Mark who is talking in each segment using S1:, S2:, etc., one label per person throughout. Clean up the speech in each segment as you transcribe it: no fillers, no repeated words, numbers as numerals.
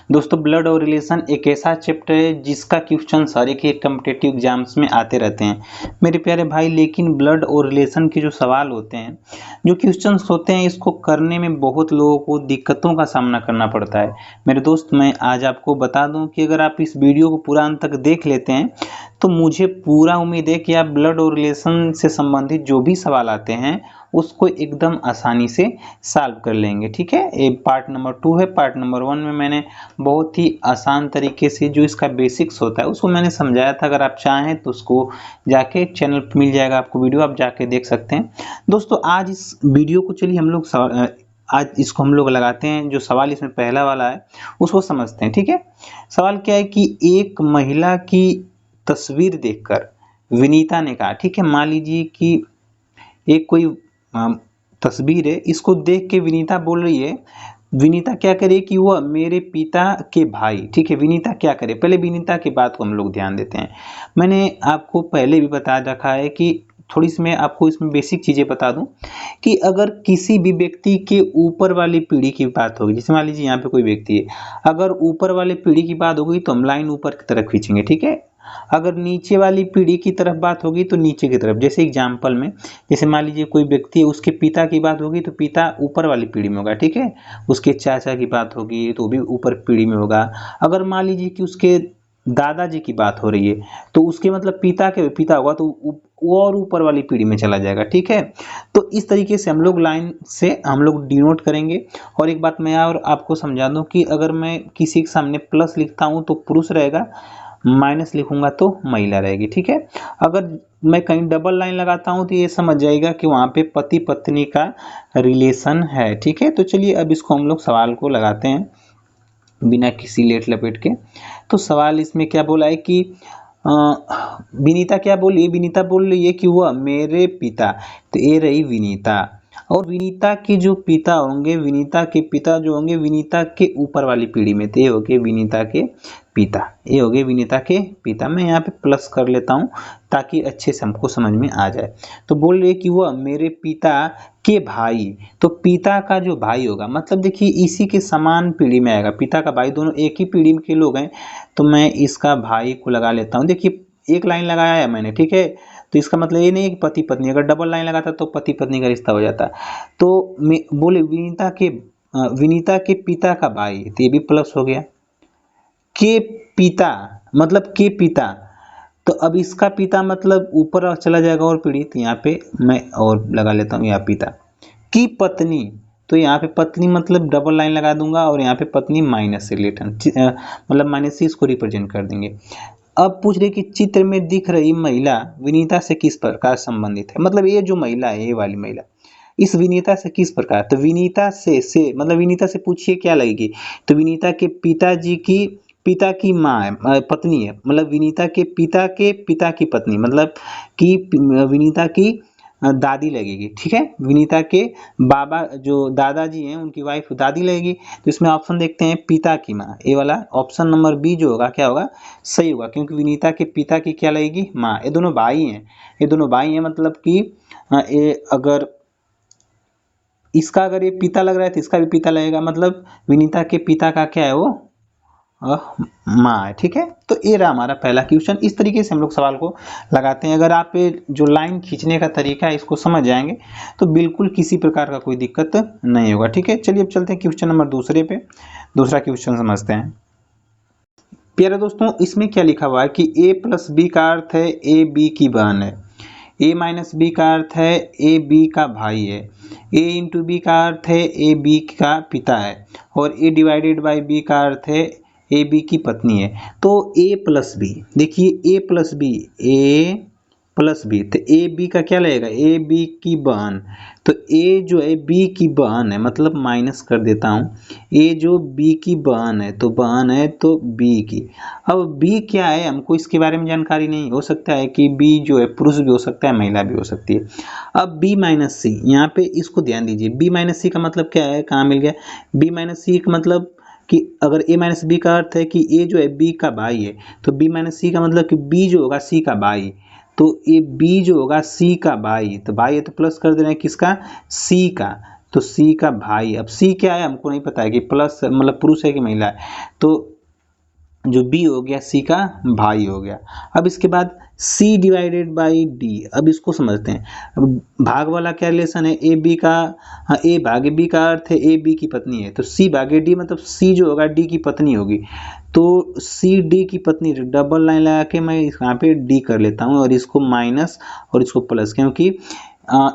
S1: दोस्तों ब्लड और रिलेशन एक ऐसा चैप्टर है जिसका क्वेश्चन सारे के कॉम्पिटिटिव एग्जाम्स में आते रहते हैं मेरे प्यारे भाई। लेकिन ब्लड और रिलेशन के जो सवाल होते हैं, जो क्वेश्चंस होते हैं, इसको करने में बहुत लोगों को दिक्कतों का सामना करना पड़ता है। मेरे दोस्त, मैं आज आपको बता दूं कि अगर आप इस वीडियो को पूरा अंत तक देख लेते हैं तो मुझे पूरा उम्मीद है कि आप ब्लड और रिलेशन से संबंधित जो भी सवाल आते हैं उसको एकदम आसानी से सॉल्व कर लेंगे। ठीक है, ये पार्ट नंबर 2 है। पार्ट नंबर 1 में मैंने बहुत ही आसान तरीके से जो इसका बेसिक्स होता है उसको मैंने समझाया था। अगर आप चाहें तो उसको जाके चैनल पर मिल जाएगा आपको वीडियो, आप जाके देख सकते हैं। दोस्तों आज इस वीडियो को चलिए हम लोग आज इसको हम लोग लगाते हैं। जो सवाल इसमें पहला वाला है उसको समझते हैं। ठीक है, सवाल क्या है कि एक महिला की तस्वीर देखकर विनीता ने कहा, ठीक है, मान लीजिए कि एक कोई तस्वीर है, इसको देख के विनीता बोल रही है, विनीता क्या करे कि वह मेरे पिता के भाई, ठीक है, विनीता क्या करे, पहले विनीता की बात को हम लोग ध्यान देते हैं। मैंने आपको पहले भी बता रखा है कि थोड़ी सी मैं आपको इसमें बेसिक चीजें बता दूं कि अगर किसी भी व्यक्ति के ऊपर वाली पीढ़ी की बात होगी, जैसे मान लीजिए यहाँ पे कोई व्यक्ति है, अगर ऊपर वाले पीढ़ी की बात होगी तो हम लाइन ऊपर की तरफ खींचेंगे। ठीक है, अगर नीचे वाली पीढ़ी की तरफ बात होगी तो नीचे की तरफ। जैसे एग्जाम्पल में, जैसे मान लीजिए कोई व्यक्ति है, उसके पिता की बात होगी तो पिता ऊपर वाली पीढ़ी में होगा। ठीक है, उसके चाचा की बात होगी तो भी ऊपर पीढ़ी में होगा। अगर मान लीजिए कि उसके दादाजी की बात हो रही है तो उसके मतलब पिता के पिता होगा तो वो और ऊपर वाली पीढ़ी में चला जाएगा। ठीक है, तो इस तरीके से हम लोग लाइन से हम लोग डिनोट करेंगे। और एक बात मैं और आपको समझा दूं कि अगर मैं किसी के सामने प्लस लिखता हूं तो पुरुष रहेगा, माइनस लिखूंगा तो महिला रहेगी। ठीक है, अगर मैं कहीं डबल लाइन लगाता हूं तो ये समझ जाएगा कि वहां पे पति पत्नी का रिलेशन है। ठीक है, तो चलिए अब इसको हम लोग सवाल को लगाते हैं बिना किसी लेट लपेट के। तो सवाल इसमें क्या बोला है कि विनीता क्या बोली, विनीता बोल रही है कि वह मेरे पिता, तो ये रही विनीता, और विनीता के जो पिता होंगे, विनीता के पिता जो होंगे विनीता के ऊपर वाली पीढ़ी में, तो ये हो गए विनीता के पिता, ये हो गए विनीता के पिता। मैं यहाँ पे प्लस कर लेता हूँ ताकि अच्छे से हमको समझ में आ जाए। तो बोल रहे कि वह मेरे पिता के भाई, तो पिता का जो भाई होगा, मतलब देखिए इसी के समान पीढ़ी में आएगा, पिता का भाई, दोनों एक ही पीढ़ी के लोग हैं, तो मैं इसका भाई को लगा लेता हूँ। देखिए एक लाइन लगाया है मैंने, ठीक है, तो इसका मतलब ये नहीं है कि पति पत्नी, अगर डबल लाइन लगाता तो पति पत्नी का रिश्ता हो जाता। तो मैं बोले विनीता के पिता का भाई, तो ये भी प्लस हो गया। के पिता मतलब के पिता, तो अब इसका पिता मतलब ऊपर चला जाएगा और पीढ़ी, तो यहाँ पे मैं और लगा लेता हूँ यहाँ पिता की पत्नी, तो यहाँ पे पत्नी मतलब डबल लाइन लगा दूंगा और यहाँ पे पत्नी माइनस से रिलेटेड, मतलब माइनस से इसको रिप्रेजेंट कर देंगे। अब पूछ रहे कि चित्र में दिख रही महिला विनीता से किस प्रकार संबंधित है, मतलब ये जो महिला है, ये वाली महिला इस विनीता से किस प्रकार, तो विनीता से मतलब विनीता से पूछिए क्या लगेगी, तो विनीता के पिताजी की पिता की माँ है, पत्नी है, मतलब विनीता के पिता की पत्नी, मतलब कि विनीता की दादी लगेगी। ठीक है, विनीता के बाबा जो दादाजी हैं उनकी वाइफ दादी लगेगी। तो इसमें ऑप्शन देखते हैं पिता की माँ, ये वाला ऑप्शन नंबर बी जो होगा क्या होगा, सही होगा, क्योंकि विनीता के पिता की क्या लगेगी, माँ। ये दोनों भाई हैं, ये दोनों भाई हैं, मतलब कि ये अगर इसका अगर ये पिता लग रहा है तो इसका भी पिता लगेगा, मतलब विनीता के पिता का क्या है, वो माँ है। ठीक है, तो ये रहा हमारा पहला क्वेश्चन। इस तरीके से हम लोग सवाल को लगाते हैं। अगर आप जो लाइन खींचने का तरीका है इसको समझ जाएंगे तो बिल्कुल किसी प्रकार का कोई दिक्कत नहीं होगा। ठीक है, चलिए अब चलते हैं क्वेश्चन नंबर दूसरे पे, दूसरा क्वेश्चन समझते हैं। प्यारे दोस्तों, इसमें क्या लिखा हुआ है कि a प्लस बी का अर्थ है ए बी की बहन है, a माइनस बी का अर्थ है ए बी का भाई है, a इंटू बी का अर्थ है ए बी का पिता है, और a डिवाइडेड बाई बी का अर्थ है ए बी की पत्नी है। तो a प्लस बी, देखिए a plus B, a plus B, तो ए बी का क्या लगेगा, ए बी की बहन, तो ए जो है बी की बहन है, मतलब माइनस कर देता हूँ, ए जो बी की बहन है तो बहन है तो बी की। अब बी क्या है हमको इसके बारे में जानकारी नहीं, हो सकता है कि बी जो है पुरुष भी हो सकता है, महिला भी हो सकती है। अब बी माइनस सी, यहाँ पे इसको ध्यान दीजिए, बी माइनस सी का मतलब क्या है, कहाँ मिल गया, बी माइनस सी का मतलब कि अगर a माइनस बी का अर्थ है कि a जो है b का भाई है, तो b माइनस सी का मतलब कि b जो होगा c का भाई, तो ये b जो होगा c का भाई, तो भाई है तो प्लस कर दे रहे हैं किसका, c का, तो सी का भाई, अब सी क्या है हमको नहीं पता है कि प्लस मतलब पुरुष है कि महिला है, तो जो बी हो गया सी का भाई हो गया। अब इसके बाद सी डिवाइडेड बाई डी, अब इसको समझते हैं। अब भाग वाला क्या रिलेशन है, ए बी का, हाँ ए भागे बी का अर्थ है ए बी की पत्नी है, तो सी भागे डी मतलब सी जो होगा डी की पत्नी होगी, तो सी डी की पत्नी, डबल लाइन लगा के मैं यहाँ पे डी कर लेता हूँ और इसको माइनस और इसको प्लस, क्योंकि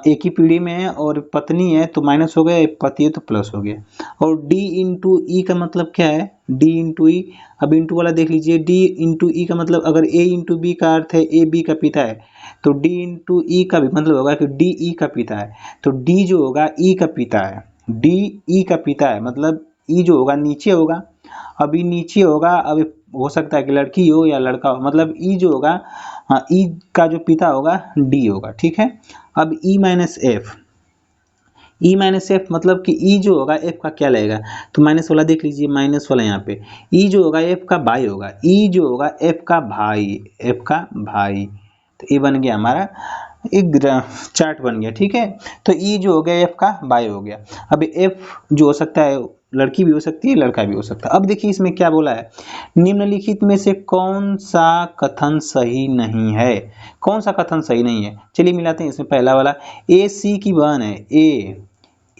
S1: एक ही पीढ़ी में है और पत्नी है तो माइनस हो गया, पति है तो प्लस हो गया। और डी इंटू ई का मतलब क्या है, डी इंटू ई, अब इंटू वाला देख लीजिए, डी इंटू ई का मतलब अगर ए इंटू बी का अर्थ है ए बी का पिता है, तो डी इंटू ई का भी मतलब होगा कि डी ई का पिता है, तो डी जो होगा ई का पिता है, डी ई का पिता है, मतलब ई जो होगा नीचे होगा, अभी नीचे होगा, अब हो सकता है कि लड़की हो या लड़का हो, मतलब ई जो होगा, हाँ ई का जो पिता होगा डी होगा, ठीक है। अब E minus F, E minus F मतलब कि ई जो होगा एफ का क्या लगेगा, तो माइनस वाला देख लीजिए, माइनस वाला यहाँ पे ई जो होगा एफ का भाई होगा, ई जो होगा एफ का भाई, एफ का भाई, तो ये बन गया हमारा एक चार्ट बन गया, ठीक है। तो ई जो हो गया एफ का भाई हो गया। अब एफ जो हो सकता है लड़की भी हो सकती है लड़का भी हो सकता है। अब देखिए इसमें क्या बोला है, निम्नलिखित में से कौन सा कथन सही नहीं है, कौन सा कथन सही नहीं है, चलिए मिलाते हैं। इसमें पहला वाला ए सी की बहन है,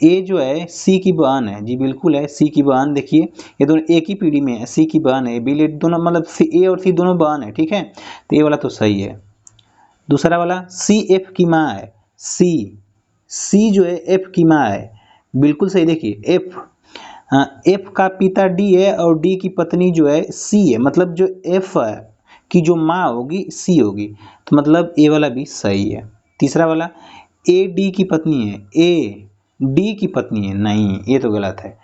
S1: ए जो है सी की बहन है, जी बिल्कुल है सी की बहन, देखिए ये दोनों एक ही पीढ़ी में है, सी की बहन है, बी दोनों मतलब ए और सी दोनों बहन है, ठीक है, तो ये वाला तो सही है। दूसरा वाला सी एफ की माँ है, सी जो है एफ की माँ है, बिल्कुल सही। देखिए एफ का पिता डी है और डी की पत्नी जो है सी है, मतलब जो एफ है की जो माँ होगी सी होगी, तो मतलब ए वाला भी सही है। तीसरा वाला ए डी की पत्नी है, ए डी की पत्नी है, नहीं ये तो गलत है,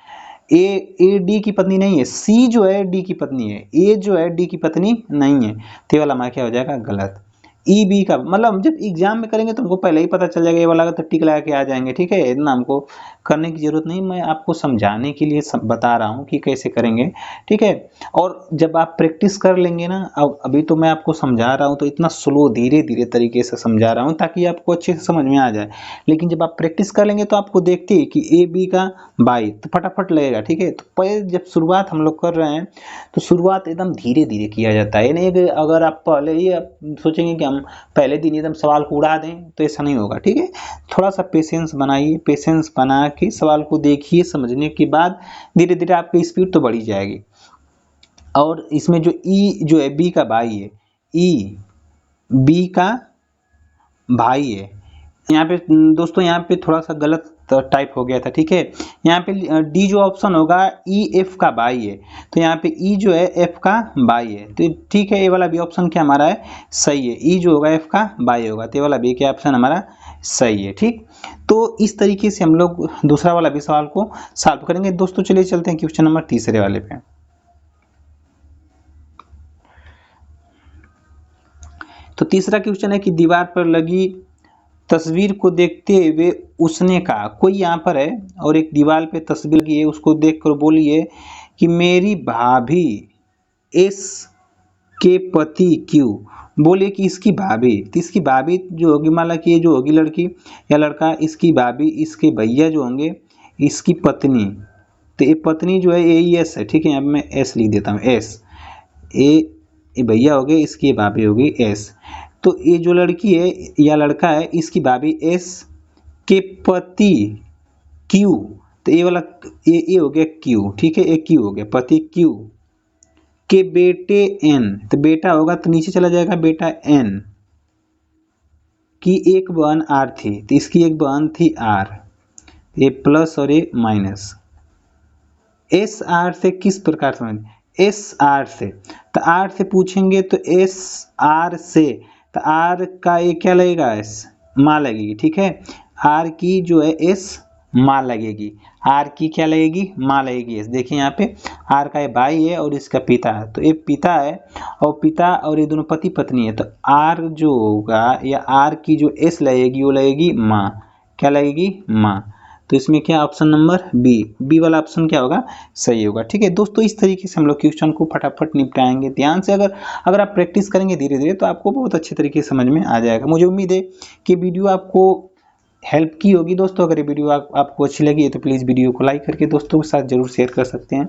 S1: ए डी की पत्नी नहीं है, सी जो है डी की पत्नी है, ए जो है डी की पत्नी नहीं है, तो ये वाला हमारा क्या हो जाएगा गलत। ई बी का मतलब जब एग्जाम में करेंगे तो हमको पहले ही पता चल जाएगा, ये वाला तो टिक लगा के आ जाएंगे, ठीक है, इतना हमको करने की जरूरत नहीं, मैं आपको समझाने के लिए बता रहा हूँ कि कैसे करेंगे, ठीक है। और जब आप प्रैक्टिस कर लेंगे ना, अब अभी तो मैं आपको समझा रहा हूँ तो इतना स्लो धीरे धीरे तरीके से समझा रहा हूँ ताकि आपको अच्छे से समझ में आ जाए, लेकिन जब आप प्रैक्टिस कर लेंगे तो आपको देखते ही कि ए बी का बाई तो फटाफट लगेगा, ठीक है। तो पहले जब शुरुआत हम लोग कर रहे हैं तो शुरुआत एकदम धीरे धीरे किया जाता है, नहीं कि अगर आप पहले ही आप सोचेंगे कि हम पहले दिन एकदम सवाल को उड़ा दें तो ऐसा नहीं होगा, ठीक है। थोड़ा सा पेशेंस बनाइए, पेशेंस बना के सवाल को देखिए, समझने के बाद धीरे धीरे आपकी स्पीड तो बढ़ी जाएगी। और इसमें जो ई जो है बी का भाई है, ई बी का भाई है, यहाँ पे दोस्तों यहाँ पे थोड़ा सा गलत टाइप हो गया था, ठीक है। यहाँ पे डी जो ऑप्शन होगा ई एफ का भाई है, तो यहाँ पे ई जो है एफ का भाई है, तो ठीक है, ये वाला भी ऑप्शन क्या हमारा है सही है, ई जो होगा एफ का भाई होगा, तो ये वाला भी क्या ऑप्शन हमारा सही है, ठीक। तो इस तरीके से हम लोग दूसरा वाला भी सवाल को सॉल्व करेंगे दोस्तों। चलिए चलते हैं क्वेश्चन नंबर तीसरे वाले पे। तो तीसरा क्वेश्चन है कि दीवार पर लगी तस्वीर को देखते हुए उसने कहा, कोई यहाँ पर है और एक दीवार पे तस्वीर लगी है, उसको देखकर बोलिए कि मेरी भाभी एस के पति क्यों, बोले कि इसकी भाभी, तो इसकी भाभी जो होगी मान ला कि ये जो होगी लड़की या लड़का, इसकी भाभी इसके भैया जो होंगे इसकी पत्नी, तो ये पत्नी जो है ए एस है, ठीक है, यहाँ मैं एस लिख देता हूँ, एस ए भैया हो गए, इसकी भाभी होगी एस, तो ये जो लड़की है या लड़का है इसकी भाभी एस के पति क्यू, तो ये वाला ये हो गया क्यू, ठीक है, ये क्यू हो गया, पति क्यू के बेटे एन, तो बेटा होगा तो नीचे चला जाएगा बेटा एन की एक बहन आर थी, तो इसकी एक बहन थी आर, ये प्लस और ये माइनस, एस आर से किस प्रकार समझ, एस आर से, तो आर से पूछेंगे तो एस आर से, तो आर का ये क्या लगेगा एस माँ लगेगी, ठीक है, आर की जो है एस माँ लगेगी, आर की क्या लगेगी माँ लगेगी एस। देखिए यहाँ पे आर का ये भाई है और इसका पिता है, तो ये पिता है और पिता और ये दोनों पति पत्नी है, तो आर जो होगा या आर की जो एस लगेगी वो लगेगी माँ, क्या लगेगी माँ, तो इसमें क्या ऑप्शन नंबर बी वाला ऑप्शन क्या होगा सही होगा, ठीक है दोस्तों। इस तरीके से हम लोग क्वेश्चन को फटाफट निपटाएंगे, ध्यान से अगर आप प्रैक्टिस करेंगे धीरे धीरे तो आपको बहुत अच्छे तरीके से समझ में आ जाएगा। मुझे उम्मीद है कि वीडियो आपको हेल्प की होगी दोस्तों। अगर ये वीडियो आपको अच्छी लगी है तो प्लीज़ वीडियो को लाइक करके दोस्तों के साथ जरूर शेयर कर सकते हैं।